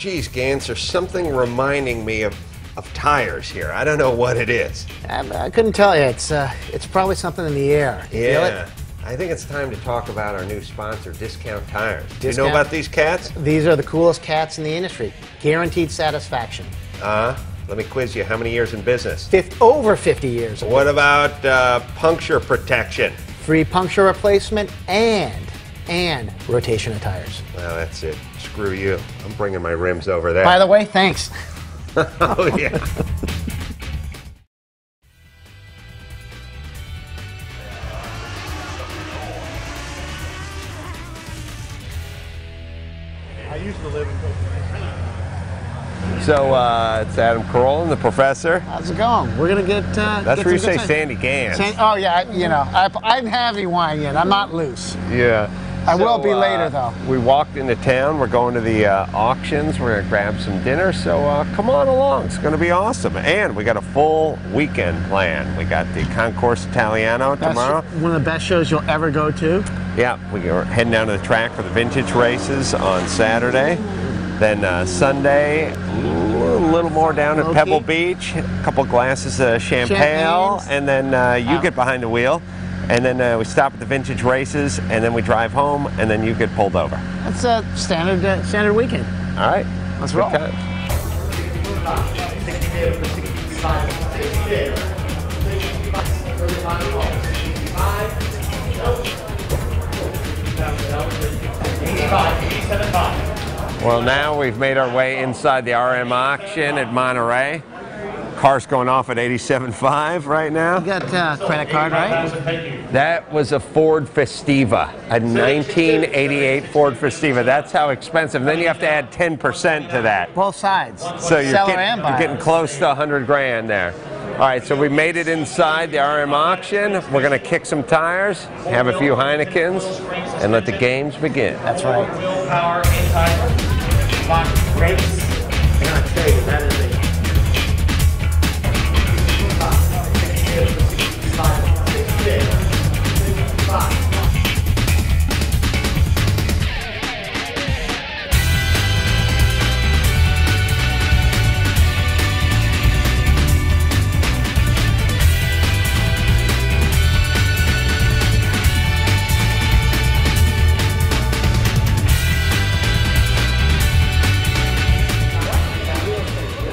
Geez, Ganz, there's something reminding me of tires here. I don't know what it is. I couldn't tell you. It's probably something in the air. You feel it? I think it's time to talk about our new sponsor, Discount Tires. Do you know about these cats? These are the coolest cats in the industry. Guaranteed satisfaction. Let me quiz you. How many years in business? Over 50 years. What about puncture protection? Free puncture replacement and rotation of tires. Well, that's it. Screw you. I'm bringing my rims over there. By the way, thanks. Oh, yeah. I used to live in So, it's Adam Carolla, the professor. How's it going? We're going to get... That's where you say Sandy Ganz. Oh, yeah, you know, I'm heavy wine yet. I'm not loose. Yeah. I will be later, though. We walked into town. We're going to the auctions. We're going to grab some dinner. So come on along. It's going to be awesome. And we got a full weekend planned. We got the Concorso Italiano tomorrow. One of the best shows you'll ever go to. Yeah, we're heading down to the track for the vintage races on Saturday. Then Sunday, a little more down at Pebble Beach. A couple glasses of champagne. And then you get behind the wheel. And then we stop at the vintage races, and then we drive home, and then you get pulled over. That's a standard weekend. All right. Let's roll. Well, now we've made our way inside the RM auction at Monterey. Car's going off at 87.5 right now. You got credit card, right? That was a Ford Festiva, a 1988 Ford Festiva. That's how expensive. Then you have to add 10% to that. Both sides. So you're Seller and buyer. getting close to 100 grand there. All right, so we made it inside the RM auction. We're going to kick some tires, have a few Heinekens, and let the games begin. That's right. willpower, anti-race. I gotta tell you, that is a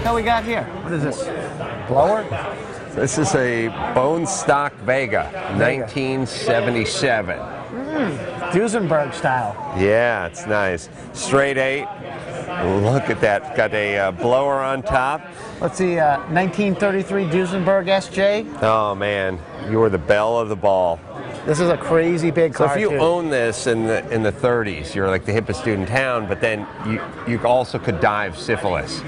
What we got here? What is this? Blower? This is a bone stock Vega, 1977. Duesenberg style. Yeah, it's nice. Straight 8. Look at that. Got a blower on top. Let's see, 1933 Duesenberg SJ. Oh, man. You were the belle of the ball. This is a crazy big car. So if you too. own this in the 30s, you're like the hippest dude in town, but then you also could die of syphilis.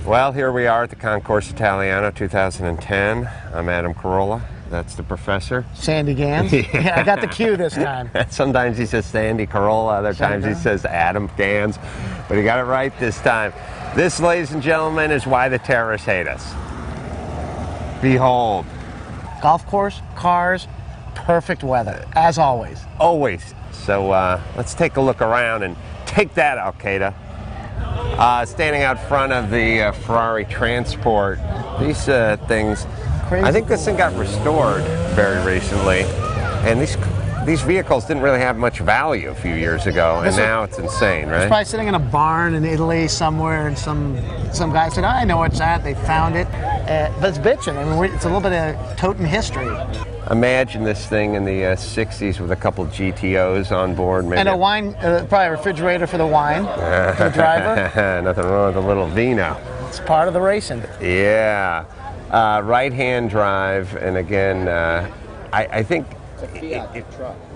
Well, here we are at the Concorso Italiano 2010. I'm Adam Carolla. That's the professor. Sandy Ganz. Yeah, I got the cue this time. Sometimes he says Sandy Carolla, other times he says Adam Ganz, but he got it right this time. This, ladies and gentlemen, is why the terrorists hate us. Behold. Golf course, cars, perfect weather, as always. Always. So let's take a look around and take that, Al-Qaeda. Standing out front of the Ferrari Transport, these things, Crazy I think this thing got restored very recently, and these vehicles didn't really have much value a few years ago, and now it's insane, right? It's probably sitting in a barn in Italy somewhere, and some guy said, I know what's that, they found it, but it's bitching. I mean, it's a little bit of totem history. Imagine this thing in the 60s with a couple GTOs on board. Maybe. And a wine, probably a refrigerator for the wine, for the driver. Nothing wrong with a little vino. It's part of the racing. Yeah. Right-hand drive, and again, I think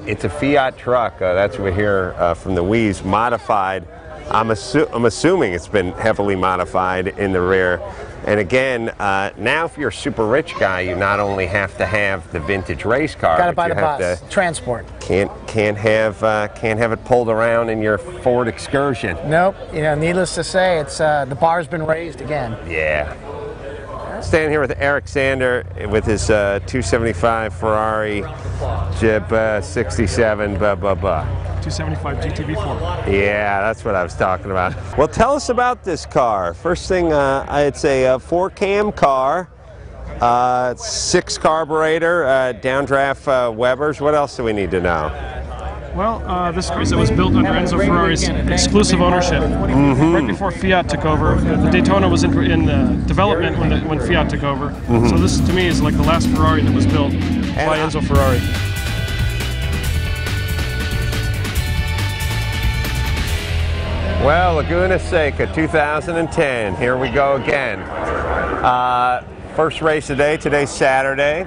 it's a Fiat truck. That's what we hear from the Wheeze, modified I'm assuming it's been heavily modified in the rear. And again, now if you're a super rich guy, you not only have to have the vintage race car, Got to buy but the you have bus. to Transport. can't have it pulled around in your Ford Excursion. Nope. You know, needless to say, it's the bar's been raised again. Yeah. Standing here with Eric Sander with his 275 Ferrari Jib 67 blah blah blah. 275 GTV4. Yeah, that's what I was talking about. Well, tell us about this car. First thing, it's a 4-cam car, 6 carburetor, downdraft Webers. What else do we need to know? Well, this cruiser was built under Enzo Ferrari's exclusive ownership. Right before Fiat took over. The Daytona was in development when Fiat took over. So this, to me, is like the last Ferrari that was built by Enzo Ferrari. Well, Laguna Seca 2010. Here we go again. First race today. Today's Saturday.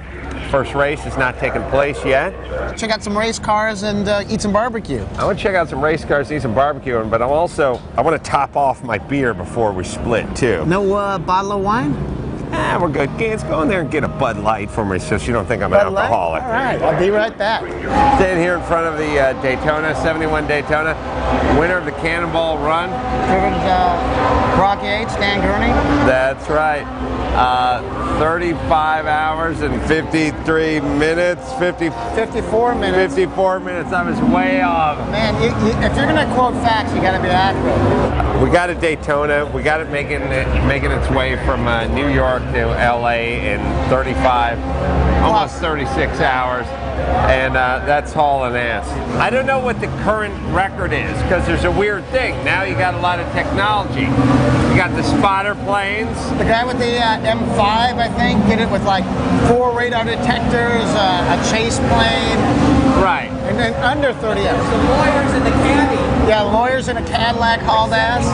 First race is not taking place yet. Check out some race cars and eat some barbecue. I want to check out some race cars, eat some barbecue, but I want to top off my beer before we split too. No bottle of wine? We're good. Let's go in there and get a Bud Light for me so you don't think I'm an alcoholic. All right, I'll be right back. Standing here in front of the Daytona, 71 Daytona, winner of the Cannonball Run. Driven Brock Yates, Dan Gurney. That's right. 35 hours and 53 minutes. 54 minutes. 54 minutes. I was way off. Man, if you're going to quote facts, you got to be accurate. We got a Daytona. We got it making its way from New York to LA in 35, almost 36 hours. And that's hauling ass. I don't know what the current record is because there's a weird thing. Now you got a lot of technology. You got the spotter planes. The guy with the M5, I think, did it with like 4 radar detectors, a chase plane. Right. And then under 30 hours. The lawyers in the caddy. Yeah, lawyers in a Cadillac hauled ass.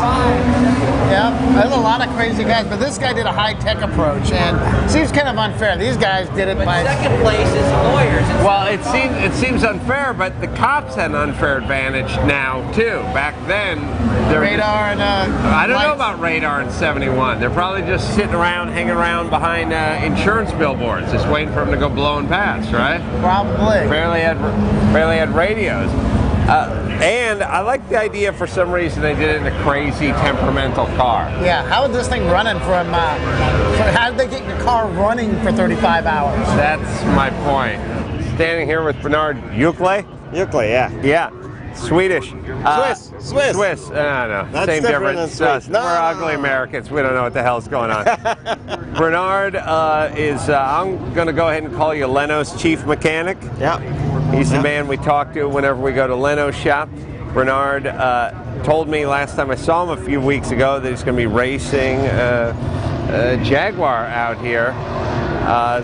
Yeah, there's a lot of crazy guys, but this guy did a high-tech approach, and it seems kind of unfair. These guys did it by... Second place is lawyers. Well, it seems unfair, but the cops had an unfair advantage now too. Back then, radar and I don't know about radar in '71. They're probably just sitting around, hanging around behind insurance billboards, just waiting for them to go blowing past, right? Probably. Barely had radios. And I like the idea, for some reason, they did it in a crazy, temperamental car. Yeah, how is this thing running how did they get your car running for 35 hours? That's my point. Standing here with Bernard Uklay. Uklay, yeah. Yeah, Swedish. Swiss. No. That's same difference. Swiss. We're ugly Americans. We don't know what the hell's going on. Bernard I'm going to go ahead and call you Leno's chief mechanic. Yeah. He's the man we talk to whenever we go to Leno's shop. Bernard told me last time I saw him a few weeks ago that he's going to be racing a Jaguar out here.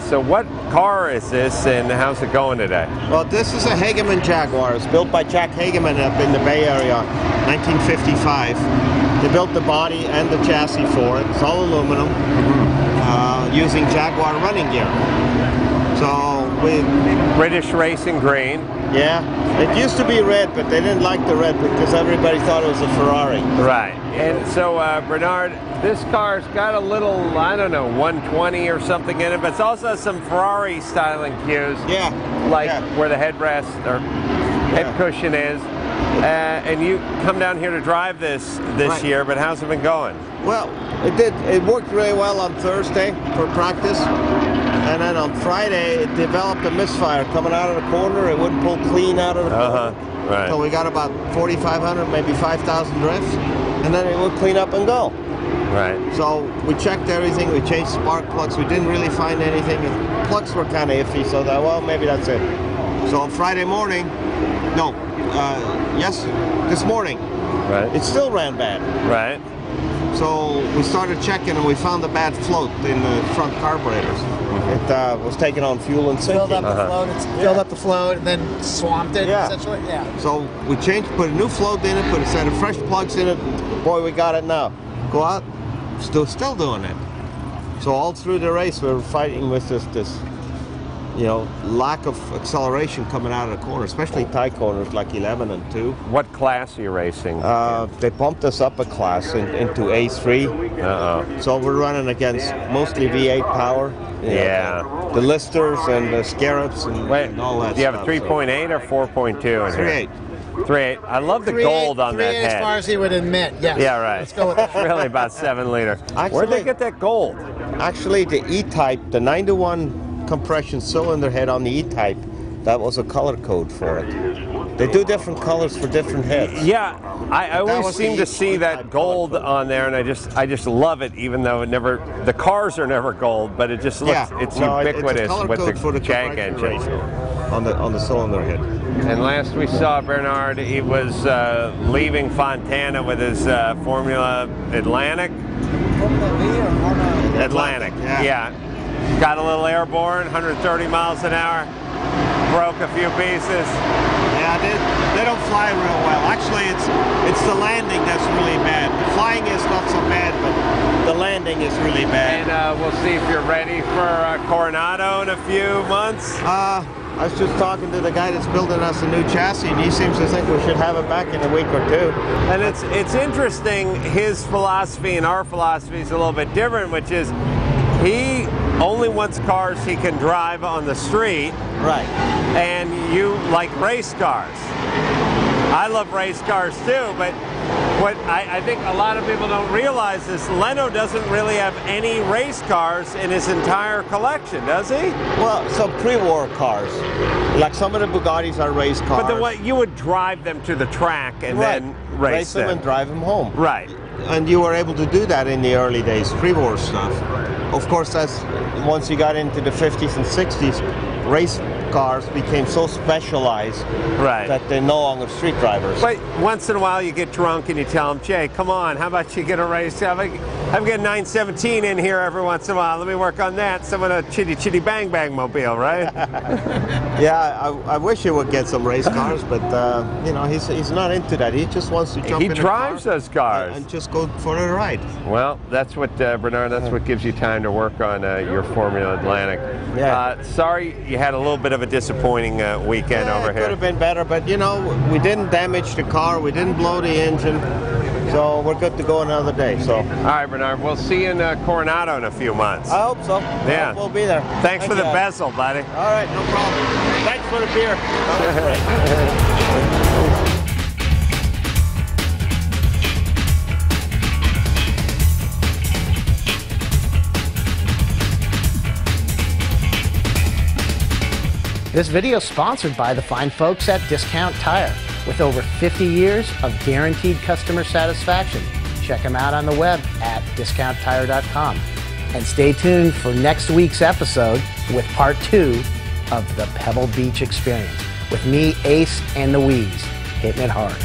So what car is this and how's it going today? Well, this is a Hageman Jaguar. It's built by Jack Hageman up in the Bay Area, 1955. They built the body and the chassis for it. It's all aluminum, using Jaguar running gear. So British racing green. Yeah, it used to be red, but they didn't like the red because everybody thought it was a Ferrari. Right. And so, Bernard, this car's got a little, I don't know, 120 or something in it, but it's also some Ferrari styling cues. Yeah. Like where the headrest or head cushion is. And you come down here to drive this year, but how's it been going? Well, it worked really well on Thursday for practice. And then on Friday, it developed a misfire coming out of the corner. It wouldn't pull clean out of the corner. Right. So we got about 4,500, maybe 5,000 drifts. And then it would clean up and go. Right. So we checked everything. We changed spark plugs. We didn't really find anything. The plugs were kind of iffy, so that, well, maybe that's it. So on Friday morning, this morning, right, it still ran bad. Right. So we started checking and we found a bad float in the front carburetors. It was taking on fuel and sinking. Filled up the float and then swamped it, essentially. Yeah. So we put a new float in it, put a set of fresh plugs in it. Boy, we got it now. Go out, still doing it. So all through the race, we were fighting with this you know, lack of acceleration coming out of the corner, especially tight corners like 11 and 2. What class are you racing? They bumped us up a class into A3. So we're running against mostly V8 power. Yeah. The listers and the scarabs and all that Do you have a stuff, 3.8 or 4.2 in here? 3.8. 3.8. I love the gold on that head. As far as he would admit, yes. Yeah, right. Let's go with that. It's really about 7 liter. Where'd they get that gold? Actually, the E-Type, the 9-to-1 compression cylinder head on the E-Type, that was a color code for it. They do different colors for different heads. Yeah, I always was seem the to see that gold on there, and I just love it, even though it never, the cars are never gold, but it just looks, it's ubiquitous it's a color with code for the the Jag compression engine. ratio on the cylinder head. And last we saw Bernard, he was leaving Fontana with his Formula Atlantic. Atlantic, yeah. Got a little airborne, 130 miles an hour, broke a few pieces. Yeah, they don't fly real well. Actually, it's the landing that's really bad. The flying is not so bad, but the landing is really bad. And we'll see if you're ready for Coronado in a few months. I was just talking to the guy that's building us a new chassis, and he seems to think we should have it back in a week or 2. And it's interesting, his philosophy and our philosophy is a little bit different, which is he only wants cars he can drive on the street. Right. And you like race cars. I love race cars too, but what I think a lot of people don't realize is Leno doesn't really have any race cars in his entire collection, does he? Well, some pre-war cars. Like some of the Bugattis are race cars. But then what, you would drive them to the track and then race them and drive them home. Right. And you were able to do that in the early days, pre-war stuff. Of course, that's once you got into the 50s and 60s, race cars became so specialized that they're no longer street drivers. But once in a while you get drunk and you tell them, Jay, come on, how about you get a race? I'm getting 917 in here every once in a while. Let me work on that. Some of the chitty chitty bang bang mobile, right? Yeah, I wish he would get some race cars, but you know, he's not into that. He just wants to jump in. He drives those cars and just go for a ride. Well, that's what Bernard. That's what gives you time to work on your Formula Atlantic. Yeah. Sorry, you had a little bit of a disappointing weekend over here. Could have been better, but you know, we didn't damage the car. We didn't blow the engine. So we're good to go another day. So. All right, Bernard. We'll see you in Coronado in a few months. I hope so. Yeah. We'll be there. Thanks for the bezel, buddy. All right, no problem. Thanks for the beer. This video is sponsored by the fine folks at Discount Tire. With over 50 years of guaranteed customer satisfaction. Check them out on the web at discounttire.com. And stay tuned for next week's episode with part 2 of the Pebble Beach experience with me, Ace, and the Wheeze, hitting it hard.